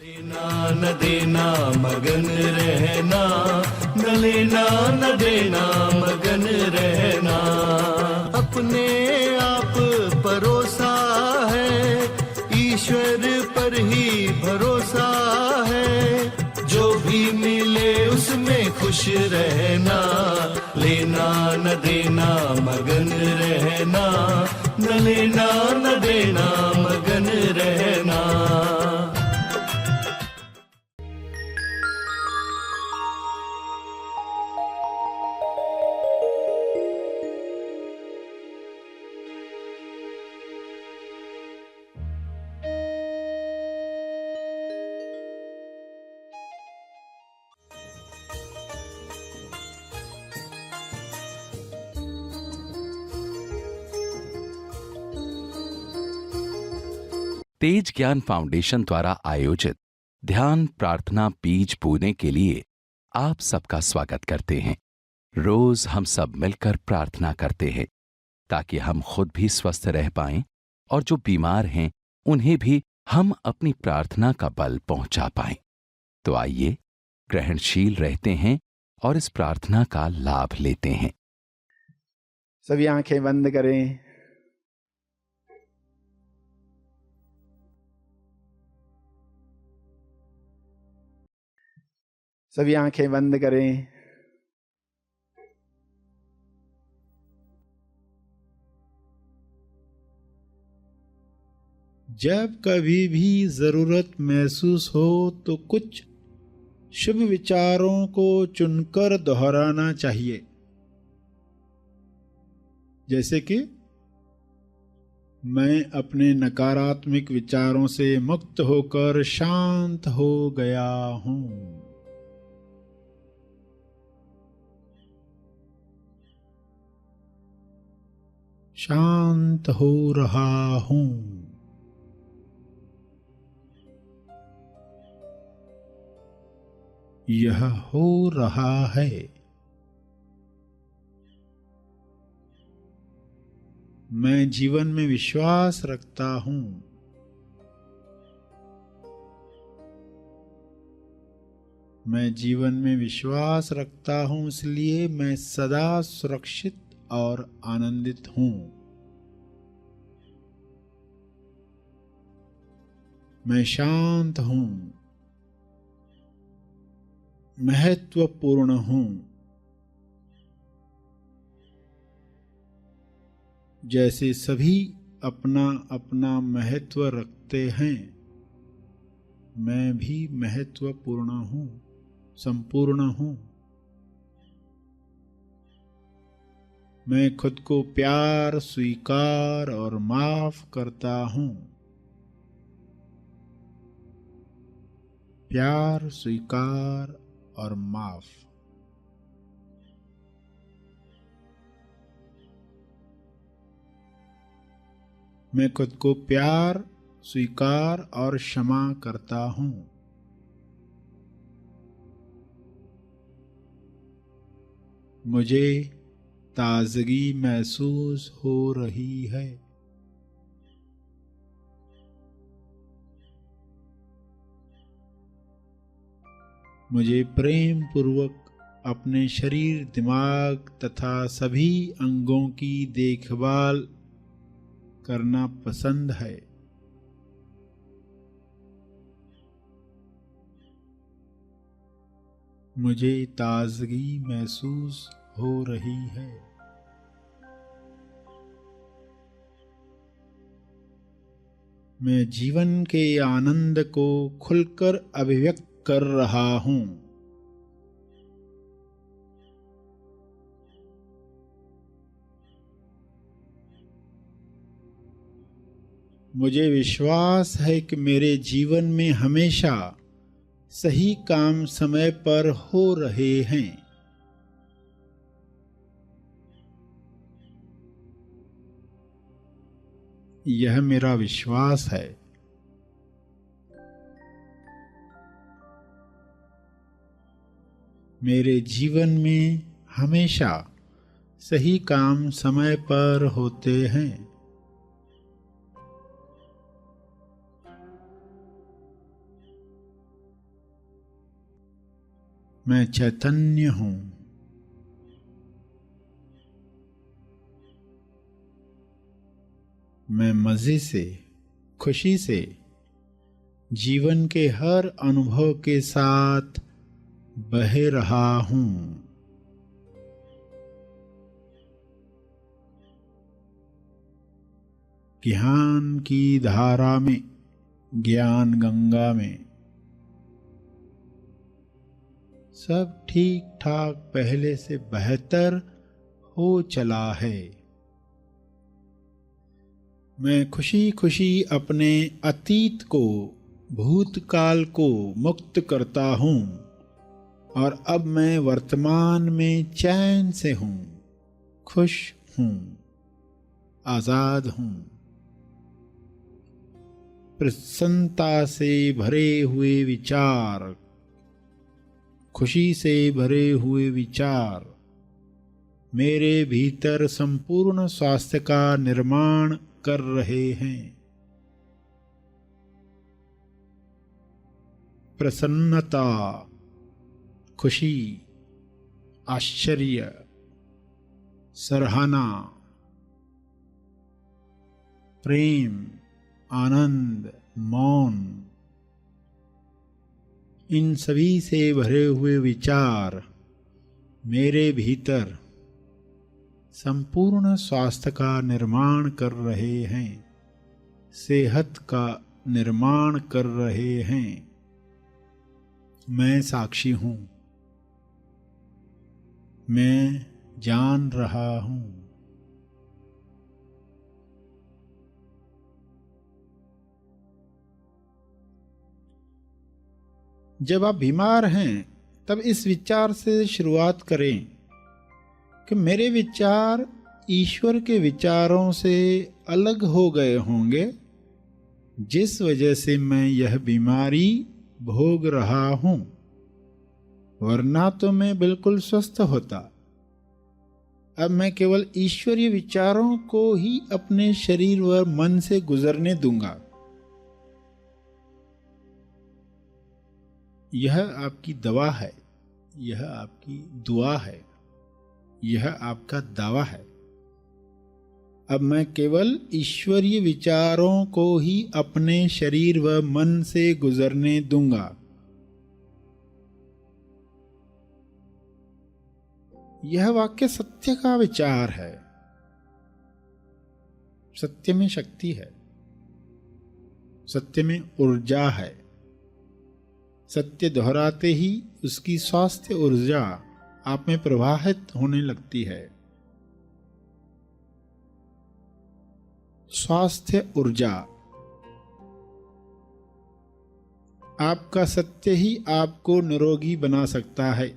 लेना न देना मगन रहना, न लेना न देना मगन रहना। अपने आप परोसा है, ईश्वर पर ही भरोसा है। जो भी मिले उसमें खुश रहना, लेना न देना मगन रहना, न लेना न देना मगन रहना। तेज ज्ञान फाउंडेशन द्वारा आयोजित ध्यान प्रार्थना बीज बोने के लिए आप सबका स्वागत करते हैं। रोज हम सब मिलकर प्रार्थना करते हैं ताकि हम खुद भी स्वस्थ रह पाएं और जो बीमार हैं उन्हें भी हम अपनी प्रार्थना का बल पहुंचा पाएं। तो आइए ग्रहणशील रहते हैं और इस प्रार्थना का लाभ लेते हैं। सभी आंखें बंद करें। सभी आंखें बंद करें। जब कभी भी जरूरत महसूस हो तो कुछ शुभ विचारों को चुनकर दोहराना चाहिए, जैसे कि मैं अपने नकारात्मक विचारों से मुक्त होकर शांत हो गया हूं। शांत हो रहा हूं। यह हो रहा है। मैं जीवन में विश्वास रखता हूं। मैं जीवन में विश्वास रखता हूं, इसलिए मैं सदा सुरक्षित और आनंदित हूं। मैं शांत हूं, महत्वपूर्ण हूं। जैसे सभी अपना अपना महत्व रखते हैं, मैं भी महत्वपूर्ण हूं, संपूर्ण हूं। मैं खुद को प्यार, स्वीकार और माफ करता हूं। प्यार, स्वीकार और माफ। मैं खुद को प्यार, स्वीकार और क्षमा करता हूं। मुझे ताजगी महसूस हो रही है। मुझे प्रेम पूर्वक अपने शरीर, दिमाग तथा सभी अंगों की देखभाल करना पसंद है। मुझे ताजगी महसूस हो रही है। मैं जीवन के आनंद को खुलकर अभिव्यक्त कर रहा हूं। मुझे विश्वास है कि मेरे जीवन में हमेशा सही काम समय पर हो रहे हैं। यह मेरा विश्वास है। मेरे जीवन में हमेशा सही काम समय पर होते हैं। मैं चैतन्य हूँ। मैं मज़े से, खुशी से जीवन के हर अनुभव के साथ बह रहा हूँ। ज्ञान की धारा में, ज्ञान गंगा में सब ठीक ठाक पहले से बेहतर हो चला है। मैं खुशी खुशी अपने अतीत को, भूतकाल को मुक्त करता हूँ और अब मैं वर्तमान में चैन से हूँ, खुश हूँ, आज़ाद हूँ। प्रसन्नता से भरे हुए विचार, खुशी से भरे हुए विचार मेरे भीतर संपूर्ण स्वास्थ्य का निर्माण कर रहे हैं। प्रसन्नता, खुशी, आश्चर्य, सराहना, प्रेम, आनंद, मौन, इन सभी से भरे हुए विचार मेरे भीतर संपूर्ण स्वास्थ्य का निर्माण कर रहे हैं, सेहत का निर्माण कर रहे हैं। मैं साक्षी हूँ, मैं जान रहा हूँ। जब आप बीमार हैं तब इस विचार से शुरुआत करें कि मेरे विचार ईश्वर के विचारों से अलग हो गए होंगे, जिस वजह से मैं यह बीमारी भोग रहा हूँ, वरना तो मैं बिल्कुल स्वस्थ होता। अब मैं केवल ईश्वरीय विचारों को ही अपने शरीर व मन से गुजरने दूंगा। यह आपकी दवा है, यह आपकी दुआ है, यह आपका दावा है। अब मैं केवल ईश्वरीय विचारों को ही अपने शरीर व मन से गुजरने दूंगा। यह वाक्य सत्य का विचार है। सत्य में शक्ति है, सत्य में ऊर्जा है। सत्य दोहराते ही उसकी स्वास्थ्य ऊर्जा आप में प्रवाहित होने लगती है। स्वास्थ्य ऊर्जा, आपका सत्य ही आपको निरोगी बना सकता है।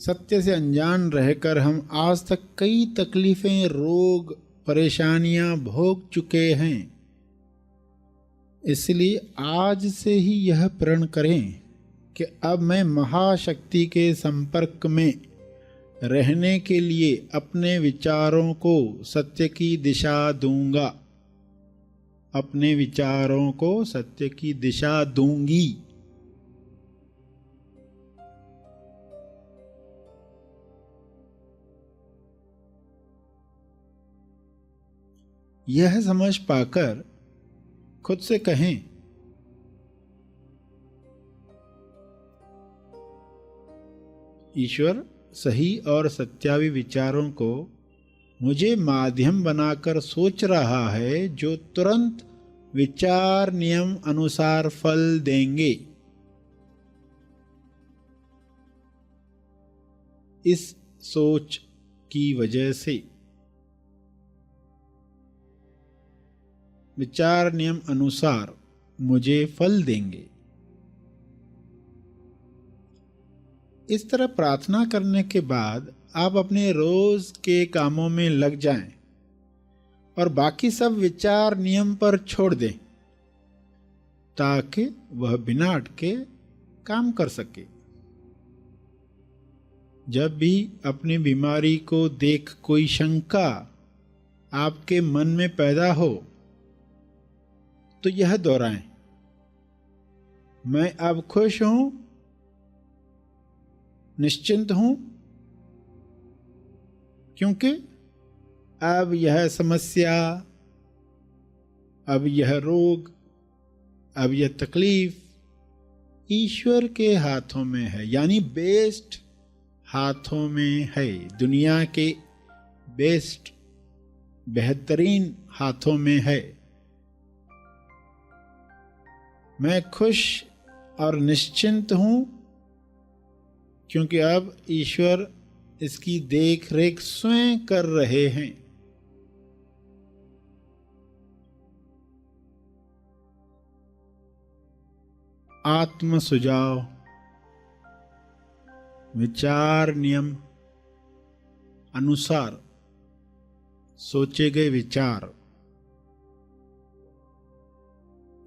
सत्य से अनजान रहकर हम आज तक कई तकलीफें, रोग, परेशानियां भोग चुके हैं। इसलिए आज से ही यह प्रण करें कि अब मैं महाशक्ति के संपर्क में रहने के लिए अपने विचारों को सत्य की दिशा दूंगा, अपने विचारों को सत्य की दिशा दूंगी। यह समझ पाकर खुद से कहें, ईश्वर सही और सत्यावी विचारों को मुझे माध्यम बनाकर सोच रहा है, जो तुरंत विचार नियम अनुसार फल देंगे। इस सोच की वजह से विचार नियम अनुसार मुझे फल देंगे। इस तरह प्रार्थना करने के बाद आप अपने रोज के कामों में लग जाएं और बाकी सब विचार नियम पर छोड़ दें, ताकि वह बिना अटके काम कर सके। जब भी अपनी बीमारी को देख कोई शंका आपके मन में पैदा हो, तो यह दोहराएं, मैं अब खुश हूं, निश्चिंत हूं, क्योंकि अब यह समस्या, अब यह रोग, अब यह तकलीफ ईश्वर के हाथों में है, यानी बेस्ट हाथों में है। दुनिया के बेस्ट, बेहतरीन हाथों में है। मैं खुश और निश्चिंत हूं, क्योंकि अब ईश्वर इसकी देख रेख स्वयं कर रहे हैं। आत्म सुझाव, विचार नियम अनुसार सोचे गए विचार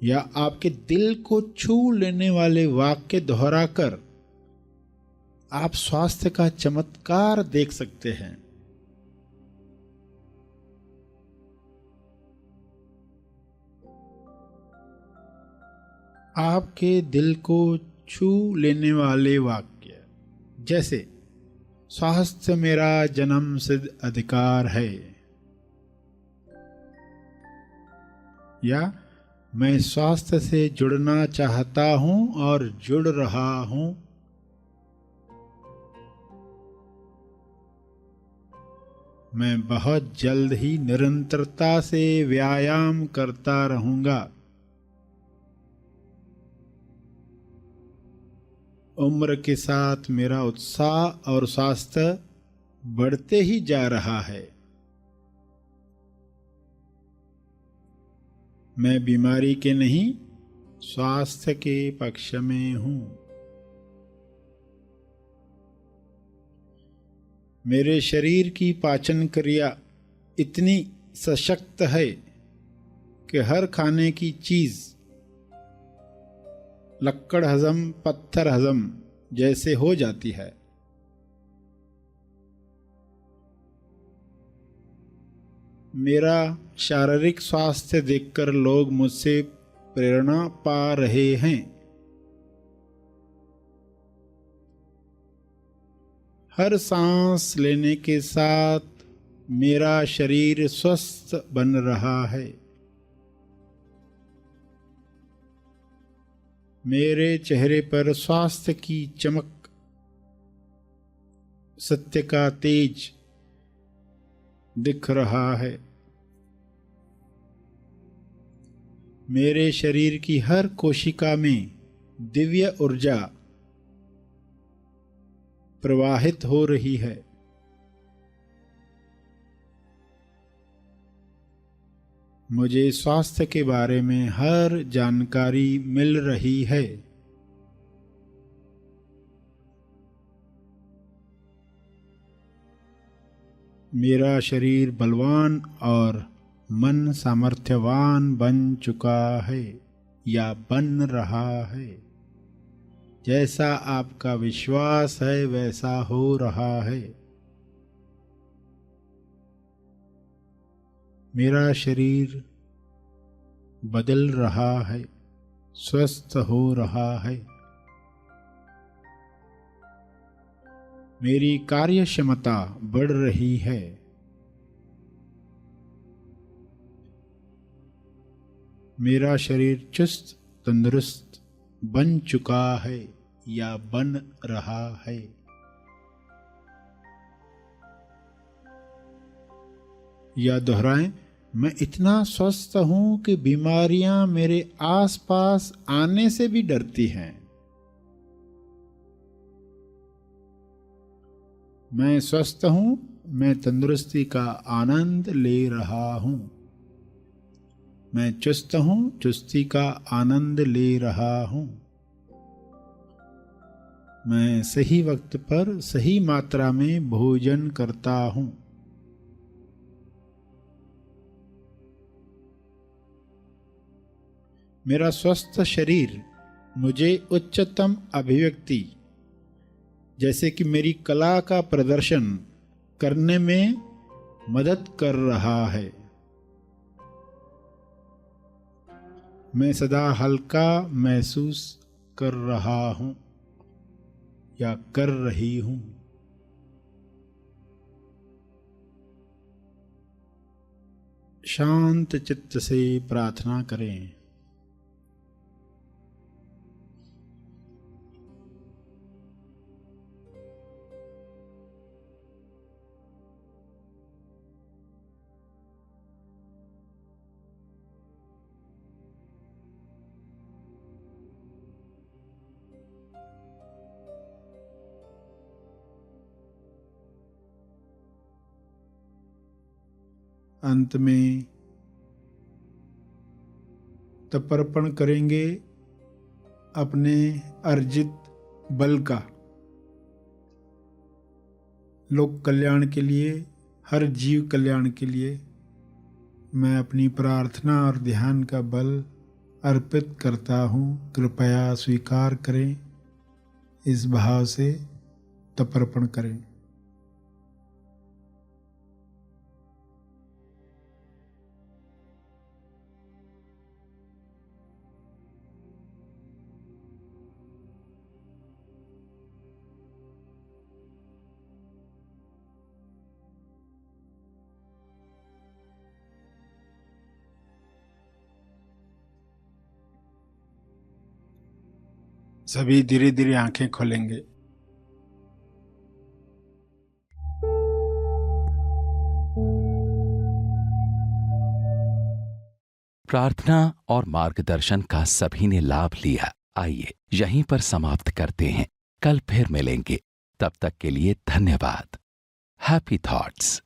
या आपके दिल को छू लेने वाले वाक्य दोहराकर आप स्वास्थ्य का चमत्कार देख सकते हैं। आपके दिल को छू लेने वाले वाक्य जैसे, स्वास्थ्य मेरा जन्म सिद्ध अधिकार है, या मैं स्वास्थ्य से जुड़ना चाहता हूं और जुड़ रहा हूं, मैं बहुत जल्द ही निरंतरता से व्यायाम करता रहूंगा, उम्र के साथ मेरा उत्साह और स्वास्थ्य बढ़ते ही जा रहा है, मैं बीमारी के नहीं स्वास्थ्य के पक्ष में हूं, मेरे शरीर की पाचन क्रिया इतनी सशक्त है कि हर खाने की चीज लक्कड़ हजम, पत्थर हजम जैसे हो जाती है। मेरा शारीरिक स्वास्थ्य देखकर लोग मुझसे प्रेरणा पा रहे हैं। हर सांस लेने के साथ मेरा शरीर स्वस्थ बन रहा है, मेरे चेहरे पर स्वास्थ्य की चमक, सत्य का तेज दिख रहा है, मेरे शरीर की हर कोशिका में दिव्य ऊर्जा प्रवाहित हो रही है, मुझे स्वास्थ्य के बारे में हर जानकारी मिल रही है। मेरा शरीर बलवान और मन सामर्थ्यवान बन चुका है या बन रहा है। जैसा आपका विश्वास है वैसा हो रहा है। मेरा शरीर बदल रहा है, स्वस्थ हो रहा है। मेरी कार्य क्षमता बढ़ रही है। मेरा शरीर चुस्त तंदुरुस्त बन चुका है या बन रहा है। या दोहराएं, मैं इतना स्वस्थ हूं कि बीमारियां मेरे आसपास आने से भी डरती हैं। मैं स्वस्थ हूं, मैं तंदुरुस्ती का आनंद ले रहा हूं। मैं चुस्त हूं, चुस्ती का आनंद ले रहा हूं। मैं सही वक्त पर सही मात्रा में भोजन करता हूं। मेरा स्वस्थ शरीर मुझे उच्चतम अभिव्यक्ति, जैसे कि मेरी कला का प्रदर्शन करने में मदद कर रहा है। मैं सदा हल्का महसूस कर रहा हूं या कर रही हूं। शांत चित्त से प्रार्थना करें। अंत में तर्पण करेंगे अपने अर्जित बल का, लोक कल्याण के लिए, हर जीव कल्याण के लिए मैं अपनी प्रार्थना और ध्यान का बल अर्पित करता हूँ, कृपया स्वीकार करें। इस भाव से तर्पण करें। सभी धीरे धीरे आंखें खोलेंगे। प्रार्थना और मार्गदर्शन का सभी ने लाभ लिया। आइए यहीं पर समाप्त करते हैं। कल फिर मिलेंगे। तब तक के लिए धन्यवाद। Happy thoughts.